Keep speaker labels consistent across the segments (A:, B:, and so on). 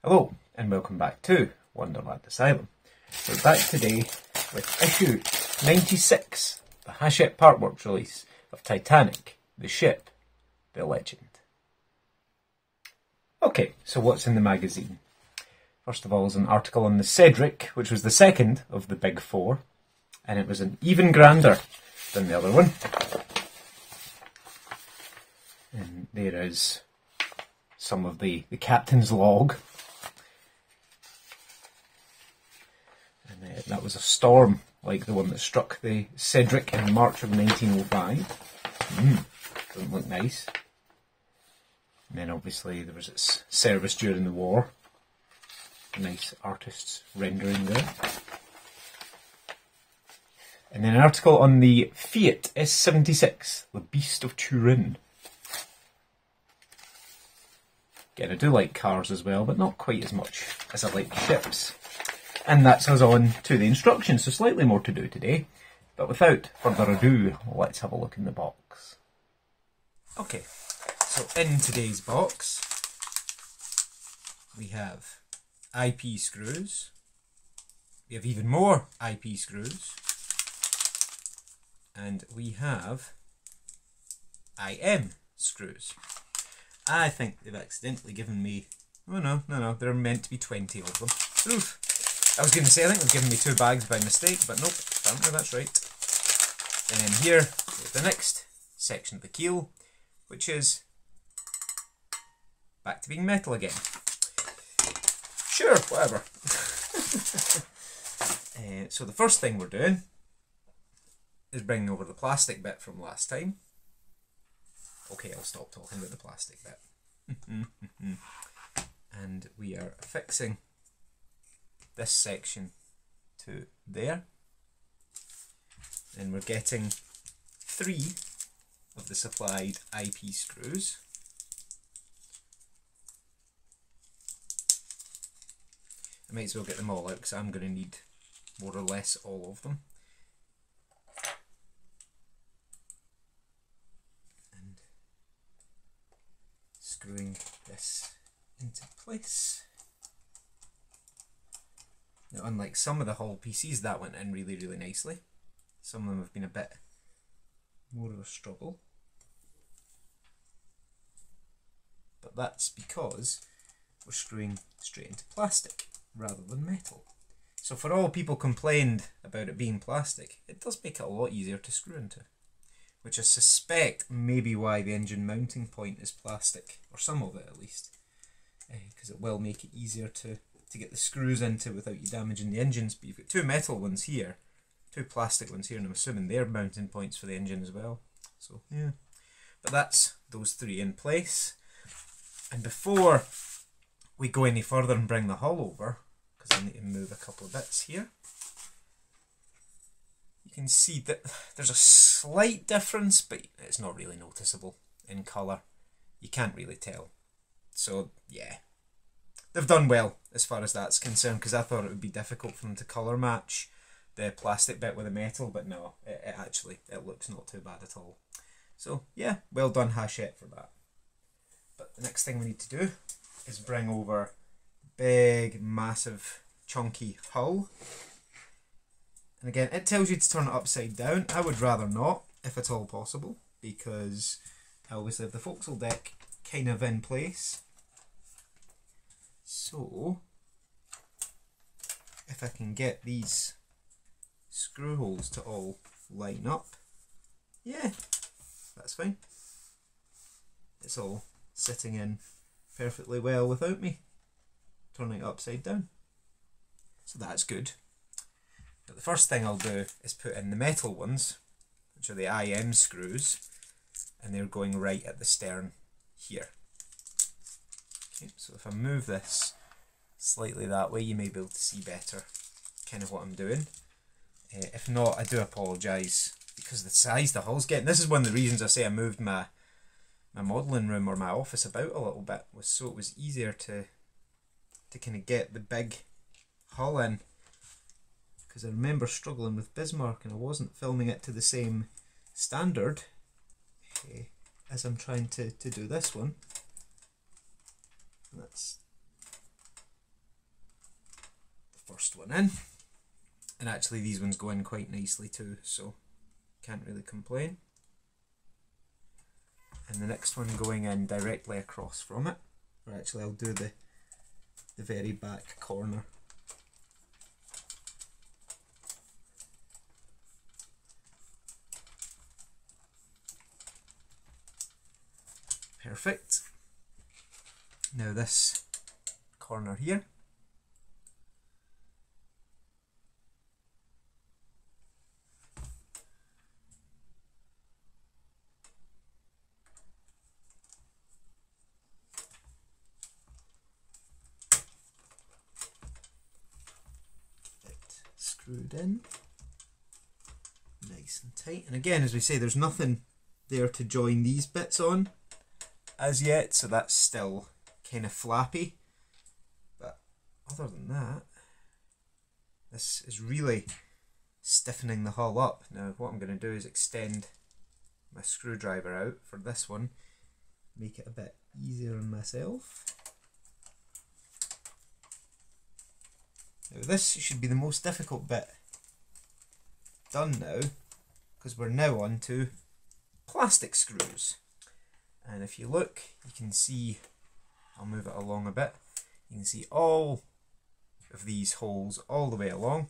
A: Hello, and welcome back to Wonderland Asylum. We're back today with issue 96, the Hachette Partworks release of Titanic, the ship, the legend. Okay, so what's in the magazine? First of all is an article on the Cedric, which was the second of the big four, and it was an even grander than the other one. And there is some of the captain's log. And that was a storm like the one that struck the Cedric in March of 1905. Doesn't look nice. And then obviously there was its service during the war. Nice artist's rendering there. And then an article on the Fiat S76, the Beast of Turin. Again, I do like cars as well, but not quite as much as I like ships. And that's us on to the instructions, so slightly more to do today. But without further ado, let's have a look in the box. Okay, so in today's box, we have IP screws. We have even more IP screws. And we have IM screws. I think they've accidentally given me... Oh no, there are meant to be 20 of them. Oof. I was going to say, I think they've given me 2 bags by mistake, but nope, apparently that's right. And then here is the next section of the keel, which is back to being metal again. Sure, whatever. So the first thing we're doing is bringing over the plastic bit from last time. Okay, I'll stop talking about the plastic bit. And we are fixing this section to there. And we're getting 3 of the supplied IP screws. I might as well get them all out because I'm going to need more or less all of them. Screwing this into place. Now, unlike some of the Hull PCs, that went in really, really nicely. Some of them have been a bit more of a struggle. But that's because we're screwing straight into plastic rather than metal. So for all people complained about it being plastic, it does make it a lot easier to screw into. Which I suspect may be why the engine mounting point is plastic, or some of it at least, because it will make it easier to get the screws into without you damaging the engines. But you've got 2 metal ones here, 2 plastic ones here, and I'm assuming they're mounting points for the engine as well. So yeah, but that's those 3 in place. And before we go any further and bring the hull over, because I need to move a couple of bits here, you can see that there's a slight difference, but it's not really noticeable in colour. You can't really tell. So yeah, they've done well as far as that's concerned, because I thought it would be difficult for them to colour match the plastic bit with the metal, but no, it looks not too bad at all. So yeah, well done Hachette for that. But the next thing we need to do is bring over big, massive, chunky hull. And again, it tells you to turn it upside down. I would rather not, if at all possible, because I always leave the forecastle deck kind of in place. So, if I can get these screw holes to all line up, yeah, that's fine. It's all sitting in perfectly well without me turning it upside down. So that's good. But the first thing I'll do is put in the metal ones, which are the IM screws, and they're going right at the stern here. Okay, so if I move this slightly that way, you may be able to see better kind of what I'm doing. If not, I do apologise, because the size the hull's getting. This is one of the reasons I say I moved my modelling room or my office about a little bit, was so it was easier to kind of get the big hull in. Because I remember struggling with Bismarck and I wasn't filming it to the same standard. as I'm trying to do this one. That's the first one in. And actually these ones go in quite nicely too, so can't really complain. And the next one going in directly across from it, or actually I'll do the very back corner. Perfect. Now this corner here. Screwed in nice and tight, and again, as we say, there's nothing there to join these bits on as yet, so that's still kind of flappy, but other than that, this is really stiffening the hull up. Now what I'm going to do is extend my screwdriver out for this one, make it a bit easier on myself. Now this should be the most difficult bit done now, because we're now on to plastic screws. And if you look, you can see, I'll move it along a bit, you can see all of these holes all the way along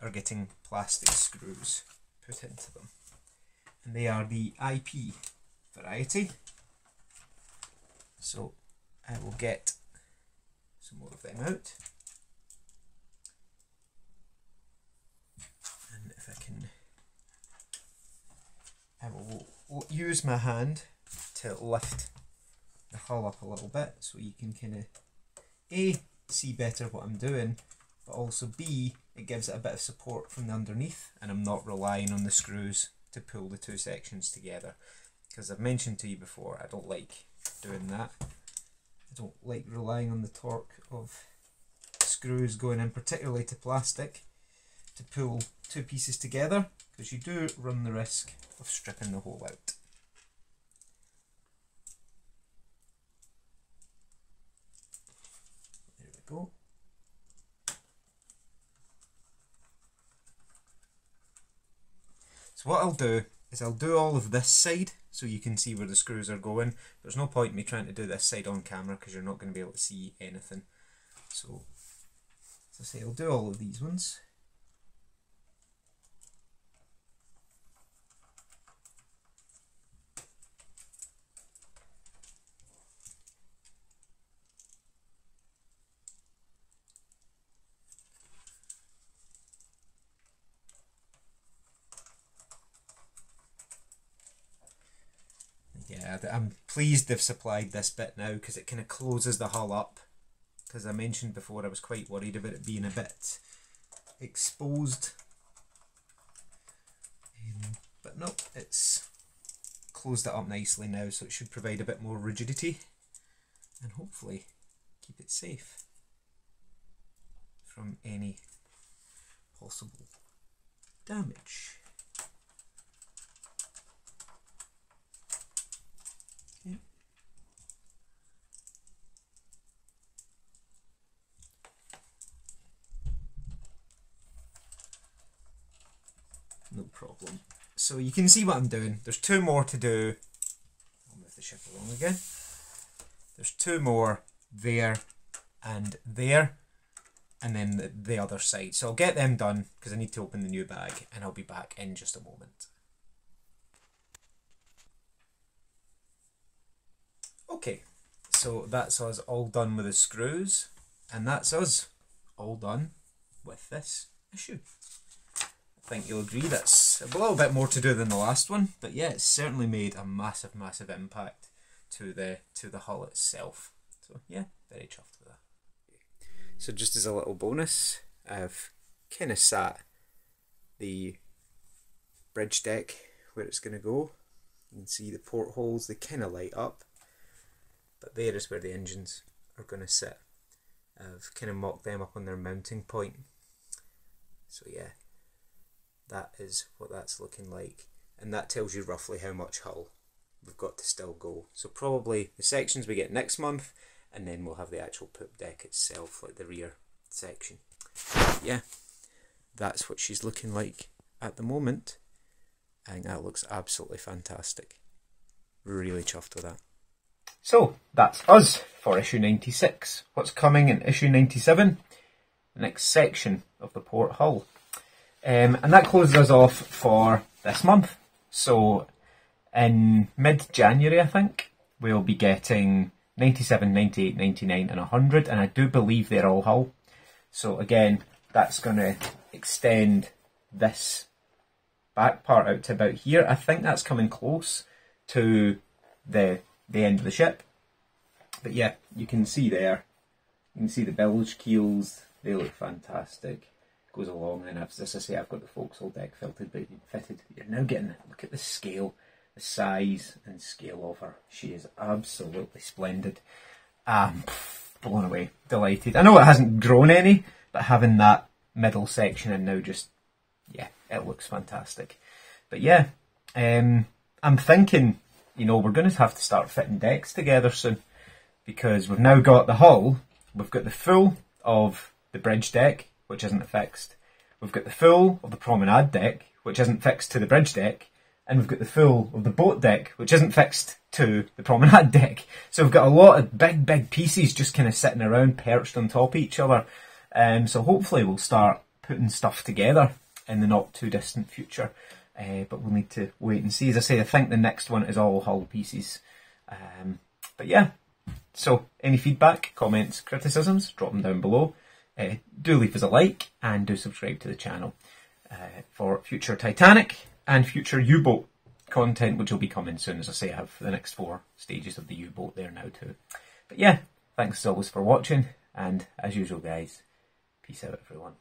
A: are getting plastic screws put into them. And they are the IP variety. So I will get some more of them out. I will use my hand to lift the hull up a little bit so you can kind of A, see better what I'm doing, but also B, it gives it a bit of support from the underneath, and I'm not relying on the screws to pull the two sections together, because I've mentioned to you before, I don't like doing that. I don't like relying on the torque of screws going in, particularly to plastic, to pull two pieces together, because you do run the risk of stripping the hole out. There we go. So what I'll do is I'll do all of this side so you can see where the screws are going. There's no point in me trying to do this side on camera because you're not going to be able to see anything. So as I say, I'll do all of these ones. Yeah, I'm pleased they've supplied this bit now because it kind of closes the hull up. Because I mentioned before I was quite worried about it being a bit exposed. But no, it's closed it up nicely now, so it should provide a bit more rigidity and hopefully keep it safe from any possible damage. Okay. No problem. So you can see what I'm doing. There's two more to do. I'll move the ship along again. There's two more there and there, and then the other side. So I'll get them done because I need to open the new bag, and I'll be back in just a moment. Okay, so that's us all done with the screws, and that's us all done with this issue. I think you'll agree that's a little bit more to do than the last one, but yeah, it's certainly made a massive impact to the hull itself. So yeah, very chuffed with that. So just as a little bonus, I've kind of sat the bridge deck where it's going to go. You can see the portholes, they kind of light up, but there is where the engines are going to sit. I've kind of mocked them up on their mounting point. So yeah, that is what that's looking like, and that tells you roughly how much hull we've got to still go. So probably the sections we get next month, and then we'll have the actual poop deck itself, like the rear section. Yeah, that's what she's looking like at the moment. I think that looks absolutely fantastic. Really chuffed with that. So that's us for issue 96. What's coming in issue 97? The next section of the port hull. And that closes us off for this month. So in mid-January, I think, we'll be getting 97, 98, 99 and 100. And I do believe they're all hull. So again, that's going to extend this back part out to about here. I think that's coming close to the end of the ship. But yeah, you can see there, you can see the bilge keels, they look fantastic. Goes along, and as I say, I've got the forecastle deck fitted. You're now getting, look at the scale, the size and scale of her. She is absolutely splendid. Blown away, delighted. I know it hasn't grown any, but having that middle section and now just, yeah, it looks fantastic. But yeah, I'm thinking, you know, we're going to have to start fitting decks together soon, because we've now got the hull, we've got the full of the bridge deck, which isn't fixed, we've got the full of the promenade deck, which isn't fixed to the bridge deck, and we've got the full of the boat deck, which isn't fixed to the promenade deck. So we've got a lot of big pieces just kind of sitting around, perched on top of each other. So hopefully we'll start putting stuff together in the not too distant future. But we'll need to wait and see. As I say, I think the next one is all hull pieces. But yeah, so any feedback, comments, criticisms, drop them down below. Do leave us a like and do subscribe to the channel for future Titanic and future U-boat content, which will be coming soon. As I say, I have the next 4 stages of the U-boat there now too. But yeah, thanks as always for watching, and as usual guys, peace out everyone.